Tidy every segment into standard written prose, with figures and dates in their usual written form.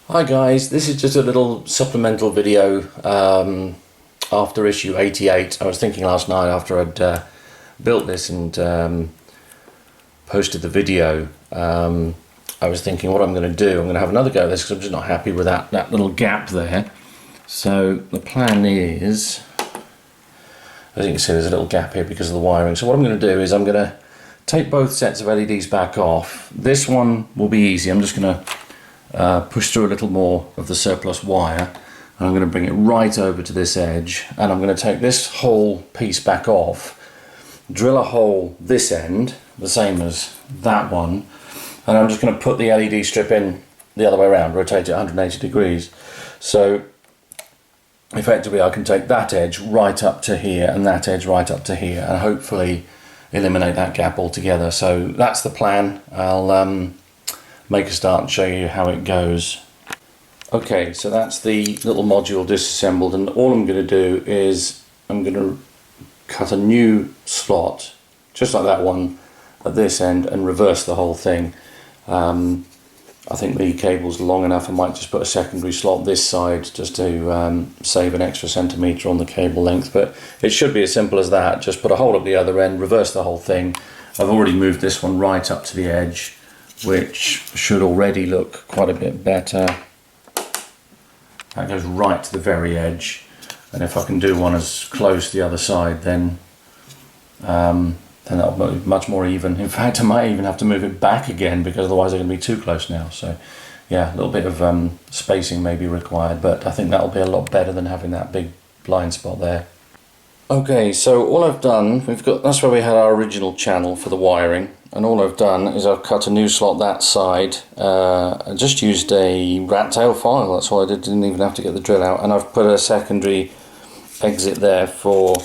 Hi guys, this is just a little supplemental video after issue 88. I was thinking last night after I'd built this and posted the video, I was thinking what I'm going to do. I'm going to have another go at this because I'm just not happy with that little gap there. So the plan is, as you can see, there's a little gap here because of the wiring. So what I'm going to do is I'm going to take both sets of LEDs back off. This one will be easy. I'm just going to push through a little more of the surplus wire, and I'm going to bring it right over to this edge, and I'm going to take this whole piece back off, drill a hole this end, the same as that one, and I'm just going to put the LED strip in the other way around, rotate it 180 degrees. So effectively I can take that edge right up to here and that edge right up to here, and hopefully eliminate that gap altogether. So that's the plan. I'll make a start and show you how it goes. Okay, so that's the little module disassembled, and all I'm going to do is I'm going to cut a new slot just like that one at this end and reverse the whole thing. I think the cable's long enough. I might just put a secondary slot this side just to save an extra centimetre on the cable length, but it should be as simple as that. Just put a hole at the other end, reverse the whole thing. I've already moved this one right up to the edge, which should already look quite a bit better. That goes right to the very edge, and if I can do one as close to the other side, then that'll be much more even. In fact, I might even have to move it back again because otherwise they're going to be too close now. So yeah, a little bit of spacing may be required, but I think that'll be a lot better than having that big blind spot there. Okay, so all I've done, that's where we had our original channel for the wiring, and all I've done is I've cut a new slot that side. I just used a rat tail file, that's all I did, didn't even have to get the drill out, and I've put a secondary exit there for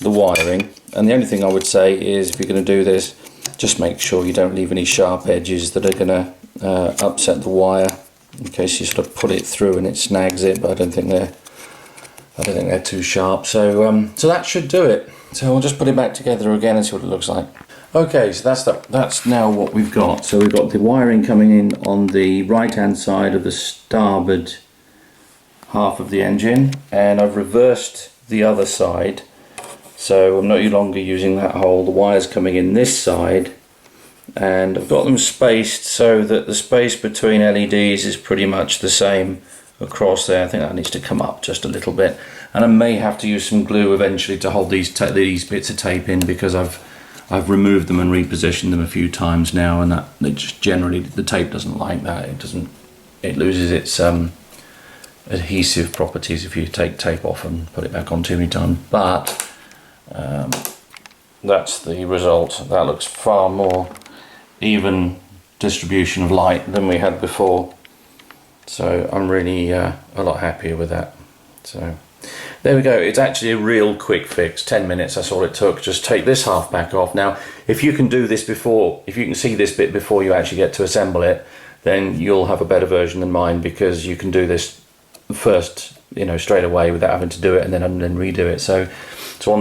the wiring. And the only thing I would say is, if you're going to do this, just make sure you don't leave any sharp edges that are going to upset the wire, in case you sort of put it through and it snags it, but I don't think they're too sharp. So so that should do it. So we'll just put it back together again and see what it looks like. Okay, so that's now what we've got. So we've got the wiring coming in on the right hand side of the starboard half of the engine, and I've reversed the other side, so I'm no longer using that hole. The wire's coming in this side, and I've got them spaced so that the space between LEDs is pretty much the same across there. I think that needs to come up just a little bit, and I may have to use some glue eventually to hold these bits of tape in, because I've removed them and repositioned them a few times now, and that just generally the tape doesn't like that. It loses its adhesive properties if you take tape off and put it back on too many times. But that's the result. That looks far more even distribution of light than we had before. So I'm really a lot happier with that. So there we go. It's actually a real quick fix, 10 minutes, that's all it took. Just take this half back off. Now if you can do this before, if you can see this bit before you actually get to assemble it, then you'll have a better version than mine, because you can do this first, straight away without having to do it and then redo it. So on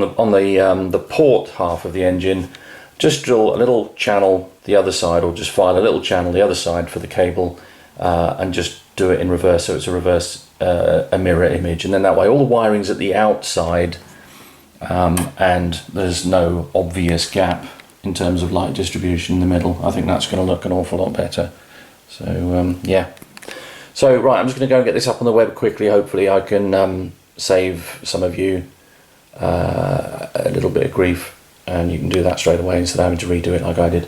the port half of the engine, just drill a little channel the other side, or just file a little channel the other side for the cable, and just do it in reverse, so it's a reverse a mirror image, and then that way all the wiring's at the outside, and there's no obvious gap in terms of light distribution in the middle. I think that's going to look an awful lot better. So yeah, so right, I'm just going to go and get this up on the web quickly. Hopefully I can save some of you a little bit of grief, and you can do that straight away instead of having to redo it like I did.